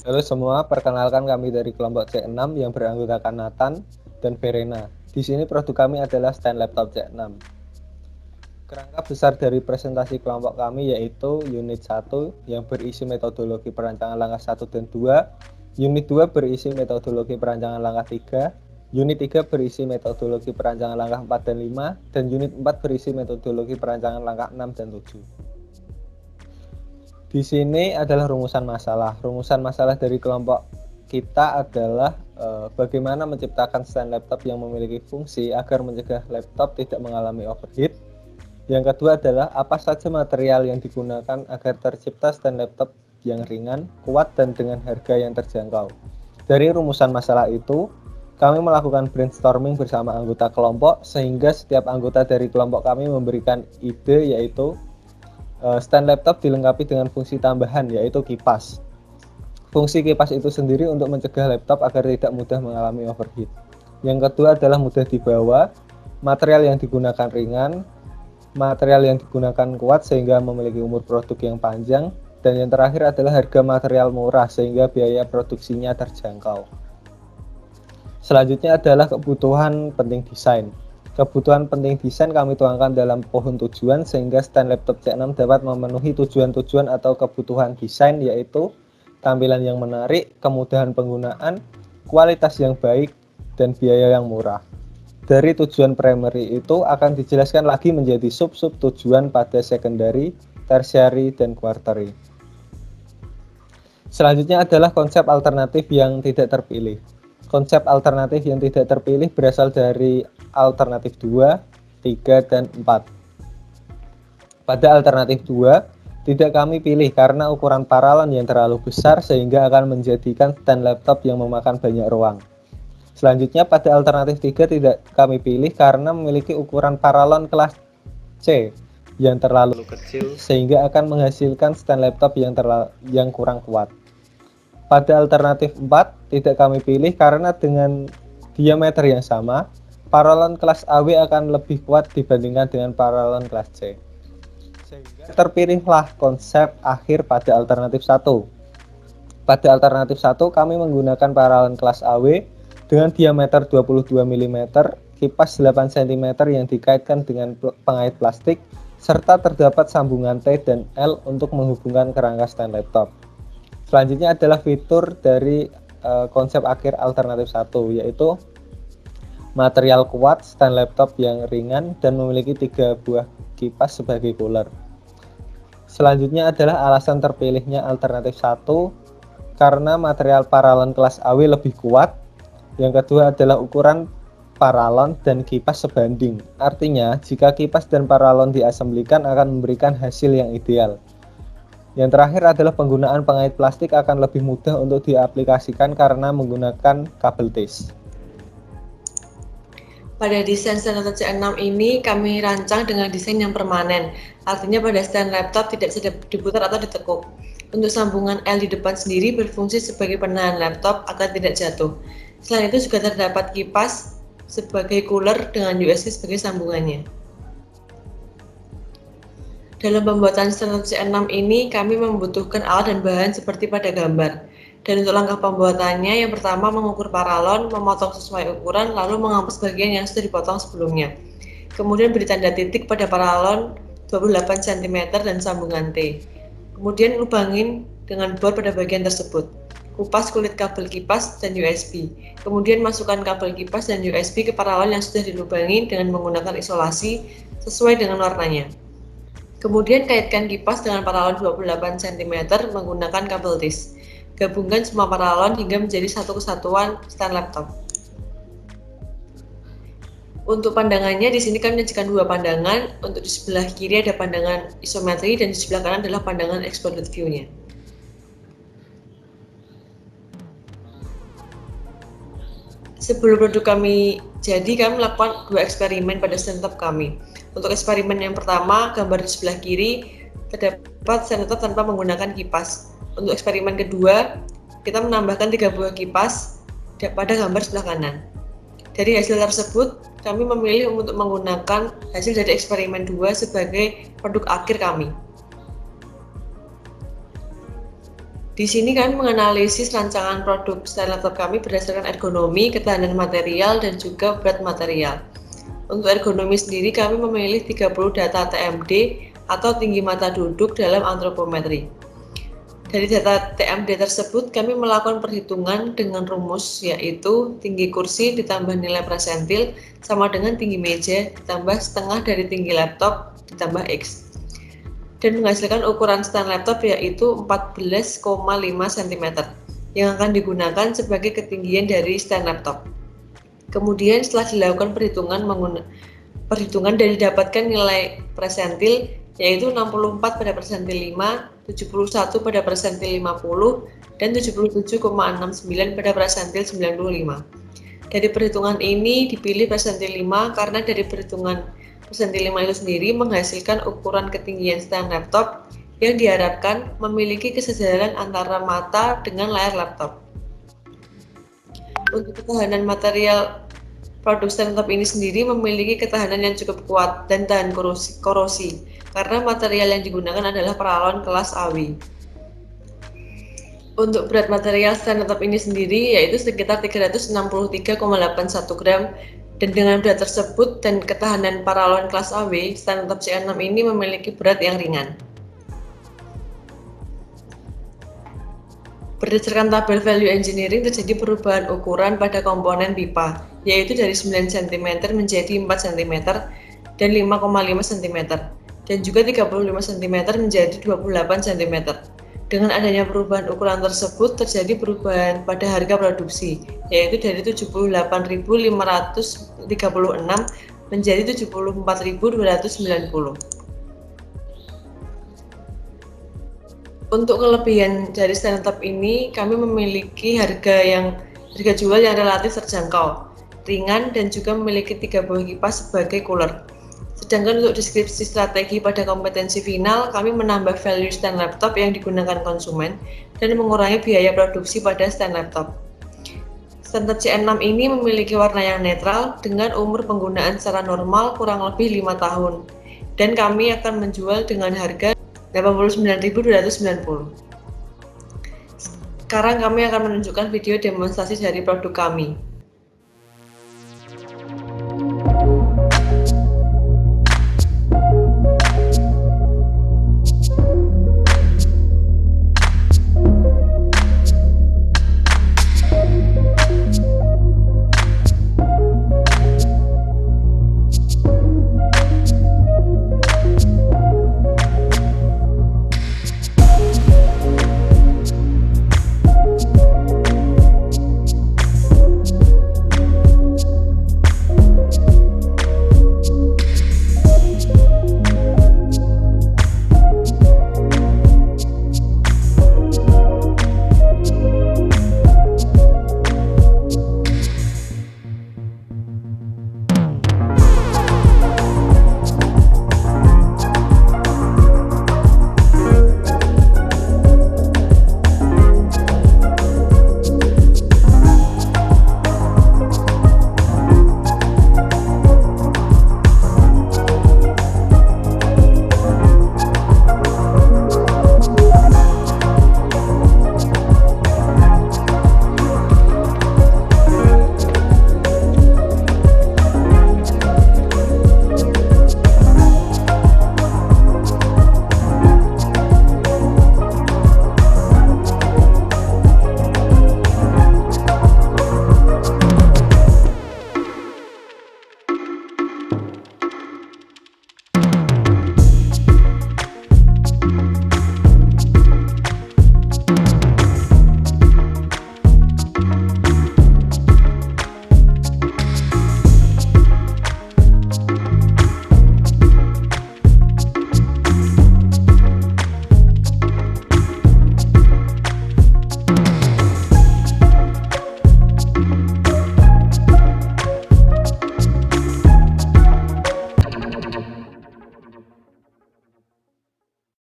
Halo semua, perkenalkan kami dari kelompok C6 yang beranggotakan Nathan dan Verena. Di sini produk kami adalah stand laptop C6. Kerangka besar dari presentasi kelompok kami yaitu unit 1 yang berisi metodologi perancangan langkah 1 dan 2, unit 2 berisi metodologi perancangan langkah 3, unit 3 berisi metodologi perancangan langkah 4 dan 5, dan unit 4 berisi metodologi perancangan langkah 6 dan 7. Di sini adalah rumusan masalah. Rumusan masalah dari kelompok kita adalah bagaimana menciptakan stand laptop yang memiliki fungsi agar mencegah laptop tidak mengalami overheat. Yang kedua adalah apa saja material yang digunakan agar tercipta stand laptop yang ringan, kuat, dan dengan harga yang terjangkau. Dari rumusan masalah itu, kami melakukan brainstorming bersama anggota kelompok sehingga setiap anggota dari kelompok kami memberikan ide, yaitu stand laptop dilengkapi dengan fungsi tambahan yaitu kipas. Fungsi kipas itu sendiri untuk mencegah laptop agar tidak mudah mengalami overheat. Yang kedua adalah mudah dibawa, material yang digunakan ringan, material yang digunakan kuat sehingga memiliki umur produk yang panjang, dan yang terakhir adalah harga material murah sehingga biaya produksinya terjangkau. Selanjutnya adalah kebutuhan penting desain. Kebutuhan penting desain kami tuangkan dalam pohon tujuan sehingga stand laptop C6 dapat memenuhi tujuan-tujuan atau kebutuhan desain, yaitu tampilan yang menarik, kemudahan penggunaan, kualitas yang baik, dan biaya yang murah. Dari tujuan primary itu akan dijelaskan lagi menjadi sub-sub tujuan pada secondary, tertiary, dan quartary. Selanjutnya adalah konsep alternatif yang tidak terpilih. Konsep alternatif yang tidak terpilih berasal dari alternatif 2, 3, dan 4. Pada alternatif 2, tidak kami pilih karena ukuran paralon yang terlalu besar sehingga akan menjadikan stand laptop yang memakan banyak ruang. Selanjutnya pada alternatif 3 tidak kami pilih karena memiliki ukuran paralon kelas C yang terlalu kecil sehingga akan menghasilkan stand laptop yang kurang kuat. Pada alternatif 4 tidak kami pilih karena dengan diameter yang sama, paralon kelas AW akan lebih kuat dibandingkan dengan paralon kelas C. Sehingga terpilihlah konsep akhir pada alternatif 1. Pada alternatif 1 kami menggunakan paralon kelas AW dengan diameter 22 mm, kipas 8 cm yang dikaitkan dengan pengait plastik, serta terdapat sambungan T dan L untuk menghubungkan kerangka stand laptop. Selanjutnya adalah fitur dari konsep akhir alternatif 1, yaitu material kuat, stand laptop yang ringan, dan memiliki 3 buah kipas sebagai cooler. Selanjutnya adalah alasan terpilihnya alternatif 1 karena material paralon kelas AW lebih kuat. Yang kedua adalah ukuran paralon dan kipas sebanding. Artinya, jika kipas dan paralon diasemblikan akan memberikan hasil yang ideal. Yang terakhir adalah penggunaan pengait plastik akan lebih mudah untuk diaplikasikan karena menggunakan kabel tis. Pada desain stand laptop C6 ini kami rancang dengan desain yang permanen. Artinya pada stand laptop tidak bisa diputar atau ditekuk. Untuk sambungan L di depan sendiri berfungsi sebagai penahan laptop agar tidak jatuh. Selain itu juga terdapat kipas sebagai cooler dengan USB sebagai sambungannya. Dalam pembuatan stand C6 ini kami membutuhkan alat dan bahan seperti pada gambar. Dan untuk langkah pembuatannya, yang pertama mengukur paralon, memotong sesuai ukuran, lalu menghapus bagian yang sudah dipotong sebelumnya. Kemudian beri tanda titik pada paralon 28 cm dan sambungan T. Kemudian lubangin dengan bor pada bagian tersebut. Kupas kulit kabel kipas dan USB. Kemudian masukkan kabel kipas dan USB ke paralon yang sudah dilubangi dengan menggunakan isolasi sesuai dengan warnanya. Kemudian kaitkan kipas dengan paralon 28 cm menggunakan kabel tis. Gabungkan semua paralon hingga menjadi satu kesatuan stand laptop. Untuk pandangannya di sini kami menyajikan dua pandangan. Untuk di sebelah kiri ada pandangan isometri dan di sebelah kanan adalah pandangan exploded view-nya. Sebelum produk kami jadi, kami melakukan dua eksperimen pada stand laptop kami. Untuk eksperimen yang pertama, gambar di sebelah kiri terdapat stand laptop tanpa menggunakan kipas. Untuk eksperimen kedua, kita menambahkan 3 buah kipas pada gambar sebelah kanan. Dari hasil tersebut, kami memilih untuk menggunakan hasil dari eksperimen 2 sebagai produk akhir kami. Di sini kami menganalisis rancangan produk stand laptop kami berdasarkan ergonomi, ketahanan material, dan juga berat material. Untuk ergonomi sendiri kami memilih 30 data TMD atau tinggi mata duduk dalam antropometri. Dari data TMD tersebut kami melakukan perhitungan dengan rumus, yaitu tinggi kursi ditambah nilai presentil sama dengan tinggi meja ditambah setengah dari tinggi laptop ditambah X, dan menghasilkan ukuran stand laptop yaitu 14,5 cm yang akan digunakan sebagai ketinggian dari stand laptop. Kemudian setelah dilakukan perhitungan dan didapatkan nilai presentil yaitu 64 pada persentil 5, 71 pada persentil 50, dan 77,69 pada persentil 95. Dari perhitungan ini dipilih persentil 5 karena dari perhitungan persentil 5 itu sendiri menghasilkan ukuran ketinggian stand laptop yang diharapkan memiliki kesejajaran antara mata dengan layar laptop. Untuk ketahanan material, produk stand laptop ini sendiri memiliki ketahanan yang cukup kuat dan tahan korosi karena material yang digunakan adalah paralon kelas AW. Untuk berat material stand laptop ini sendiri yaitu sekitar 363,81 gram, dan dengan berat tersebut dan ketahanan paralon kelas AW, stand laptop C6 ini memiliki berat yang ringan. Berdasarkan tabel value engineering terjadi perubahan ukuran pada komponen pipa, yaitu dari 9 cm menjadi 4 cm dan 5,5 cm, dan juga 35 cm menjadi 28 cm. Dengan adanya perubahan ukuran tersebut terjadi perubahan pada harga produksi, yaitu dari 78.536 menjadi 74.290. Untuk kelebihan dari stand laptop ini, kami memiliki harga jual yang relatif terjangkau, ringan, dan juga memiliki 3 buah kipas sebagai cooler. Sedangkan untuk deskripsi strategi pada kompetensi final, kami menambah value stand laptop yang digunakan konsumen dan mengurangi biaya produksi pada stand laptop. Stand laptop C6 ini memiliki warna yang netral dengan umur penggunaan secara normal kurang lebih 5 tahun, dan kami akan menjual dengan harga 89.290. Sekarang kami akan menunjukkan video demonstrasi dari produk kami.